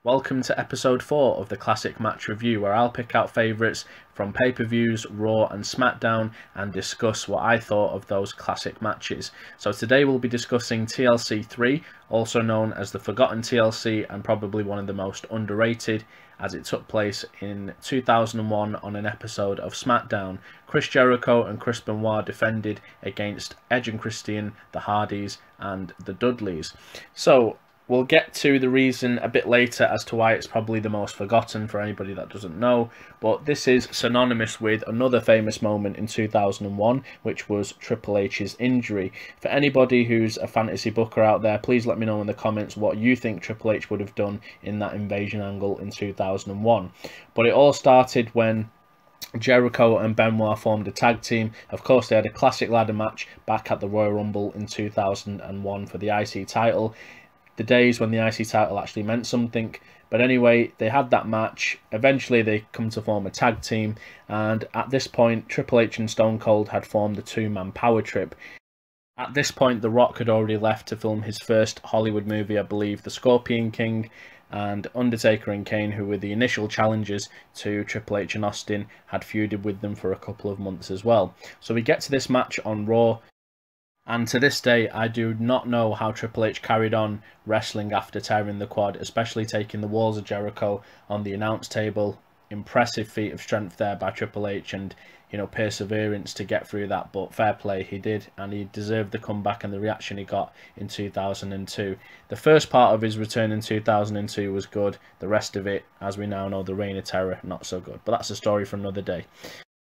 Welcome to episode 4 of the Classic Match Review, where I'll pick out favourites from pay-per-views, Raw and SmackDown, and discuss what I thought of those classic matches. So today we'll be discussing TLC 3, also known as the Forgotten TLC, and probably one of the most underrated, as it took place in 2001 on an episode of SmackDown. Chris Jericho and Chris Benoit defended against Edge and Christian, the Hardys, and the Dudleys. So we'll get to the reason a bit later as to why it's probably the most forgotten for anybody that doesn't know, but this is synonymous with another famous moment in 2001, which was Triple H's injury. For anybody who's a fantasy booker out there, please let me know in the comments what you think Triple H would have done in that invasion angle in 2001. But it all started when Jericho and Benoit formed a tag team. Of course, they had a classic ladder match back at the Royal Rumble in 2001 for the IC title. The days when the IC title actually meant something. But anyway, they had that match. Eventually they come to form a tag team, and at this point Triple H and Stone Cold had formed the two-man power trip. At this point, The Rock had already left to film his first Hollywood movie, I believe, The Scorpion King, and Undertaker and Kane, who were the initial challengers to Triple H and Austin, had feuded with them for a couple of months as well. So we get to this match on Raw, and to this day, I do not know how Triple H carried on wrestling after tearing the quad, especially taking the walls of Jericho on the announce table. Impressive feat of strength there by Triple H, and perseverance to get through that, but fair play, he did, and he deserved the comeback and the reaction he got in 2002. The first part of his return in 2002 was good. The rest of it, as we now know, the Reign of Terror, not so good. But that's a story for another day.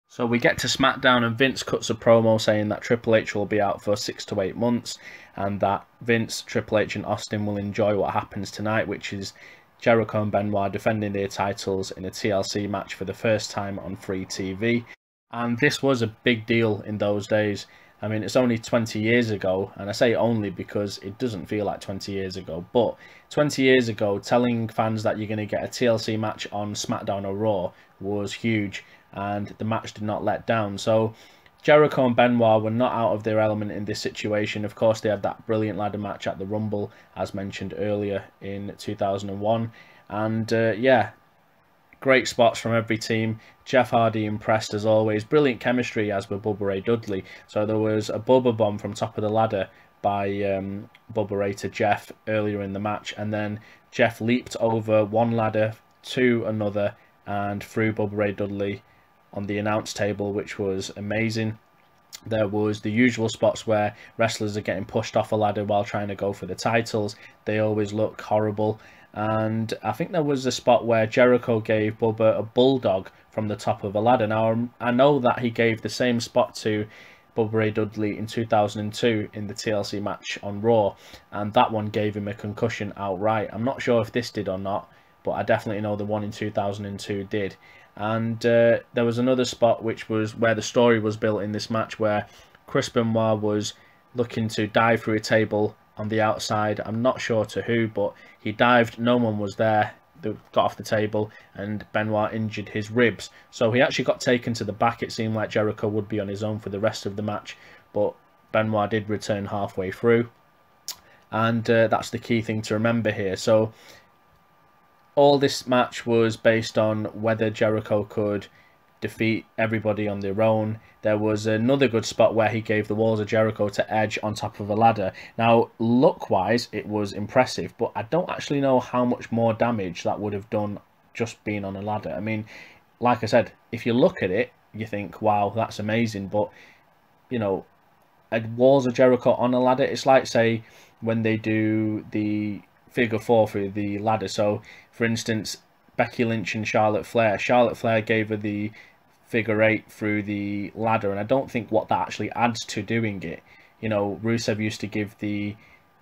So we get to SmackDown, and Vince cuts a promo saying that Triple H will be out for 6 to 8 months, and that Vince, Triple H and Austin will enjoy what happens tonight, which is Jericho and Benoit defending their titles in a TLC match for the first time on free TV. And this was a big deal in those days. I mean, it's only 20 years ago, and I say only because it doesn't feel like 20 years ago, but 20 years ago, telling fans that you're going to get a TLC match on SmackDown or Raw was huge, and the match did not let down. So Jericho and Benoit were not out of their element in this situation. Of course, they had that brilliant ladder match at the Rumble, as mentioned earlier in 2001, and yeah, great spots from every team. Jeff Hardy impressed as always. Brilliant chemistry, as with Bubba Ray Dudley. So there was a Bubba bomb from top of the ladder by Bubba Ray to Jeff earlier in the match, and then Jeff leaped over one ladder to another and threw Bubba Ray Dudley on the announce table, which was amazing. There was the usual spots where wrestlers are getting pushed off a ladder while trying to go for the titles. They always look horrible. And I think there was a spot where Jericho gave Bubba a bulldog from the top of a ladder. Now, I know that he gave the same spot to Bubba Ray Dudley in 2002 in the TLC match on Raw, and that one gave him a concussion outright. I'm not sure if this did or not, but I definitely know the one in 2002 did. And there was another spot which was where the story was built in this match, where Chris Benoit was looking to dive through a table on the outside. I'm not sure to who, but he dived, no one was there. They got off the table, and Benoit injured his ribs, so he actually got taken to the back. It seemed like Jericho would be on his own for the rest of the match, but Benoit did return halfway through, and that's the key thing to remember here. So all this match was based on whether Jericho could defeat everybody on their own. There was another good spot where he gave the walls of Jericho to Edge on top of a ladder. Now, look-wise, it was impressive, but I don't actually know how much more damage that would have done just being on a ladder. I mean, like I said, if you look at it, you think, wow, that's amazing, but, walls of Jericho on a ladder, it's like, say, when they do the figure four through the ladder. So, for instance, Becky Lynch and Charlotte Flair. Charlotte Flair gave her the figure eight through the ladder, and I don't think what that actually adds to doing it. Rusev used to give the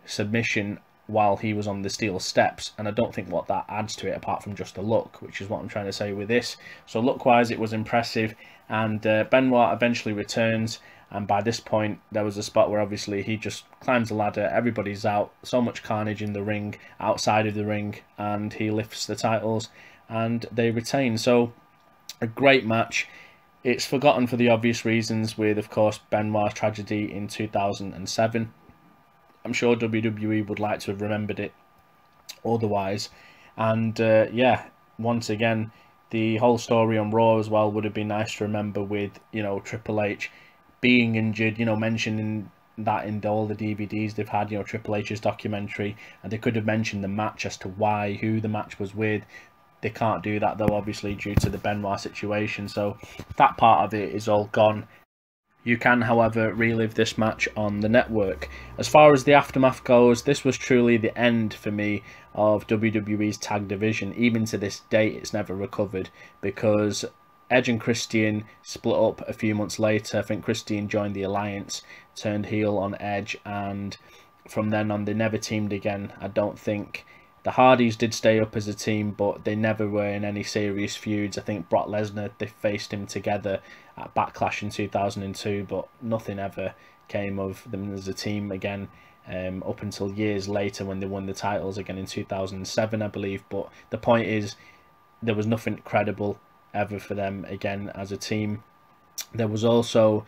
submission while he was on the steel steps, and I don't think what that adds to it apart from just the look, which is what I'm trying to say with this. So look wise, it was impressive, and Benoit eventually returns, and by this point there was a spot where obviously he just climbs the ladder, everybody's out, so much carnage in the ring, outside of the ring, and he lifts the titles and they retain. So a great match. It's forgotten for the obvious reasons, with of course Benoit's tragedy in 2007. I'm sure WWE would like to have remembered it otherwise, And yeah, once again, the whole story on Raw as well would have been nice to remember, with, you know, Triple H being injured, you know, mentioning that in all the DVDs they've had, you know, Triple H's documentary, and they could have mentioned the match as to why, who the match was with. They can't do that though, obviously, due to the Benoit situation, so that part of it is all gone. You can, however, relive this match on the network. As far as the aftermath goes, this was truly the end for me of WWE's tag division. Even to this date, it's never recovered, because Edge and Christian split up a few months later. I think Christian joined the Alliance, turned heel on Edge, and from then on they never teamed again. I don't think the Hardys did stay up as a team, but they never were in any serious feuds. I think Brock Lesnar, they faced him together at Backlash in 2002, but nothing ever came of them as a team again, up until years later when they won the titles again in 2007, I believe. But the point is, there was nothing credible ever for them again as a team. There was also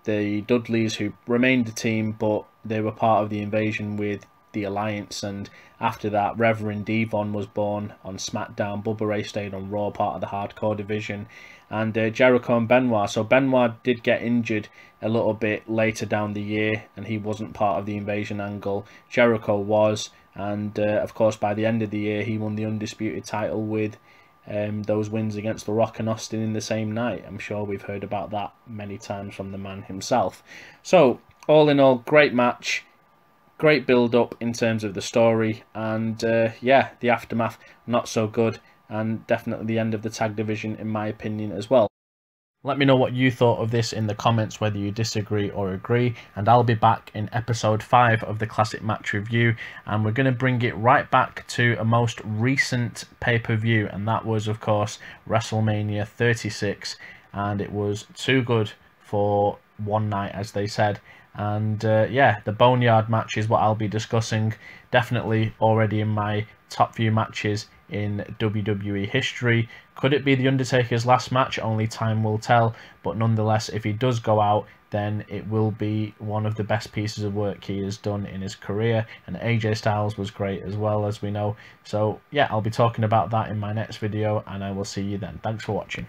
the Dudleys, who remained a team, but they were part of the invasion with the Alliance, and after that Reverend Devon was born on SmackDown. Bubba Ray stayed on Raw, part of the hardcore division, and Jericho and Benoit. So Benoit did get injured a little bit later down the year, and he wasn't part of the invasion angle. Jericho was, and of course by the end of the year he won the undisputed title with those wins against The Rock and Austin in the same night. I'm sure we've heard about that many times from the man himself. So all in all, great match. Great build up in terms of the story, and yeah, the aftermath not so good, and definitely the end of the tag division in my opinion as well. Let me know what you thought of this in the comments, whether you disagree or agree, and I'll be back in episode 5 of the Classic Match Review, and we're going to bring it right back to a most recent pay-per-view, and that was of course WrestleMania 36, and it was too good for one night, as they said. And yeah, the Boneyard match is what I'll be discussing. Definitely already in my top few matches in WWE history. Could it be The Undertaker's last match? Only time will tell. But nonetheless, if he does go out, then it will be one of the best pieces of work he has done in his career. And AJ Styles was great as well, as we know. So yeah, I'll be talking about that in my next video, and I will see you then. Thanks for watching.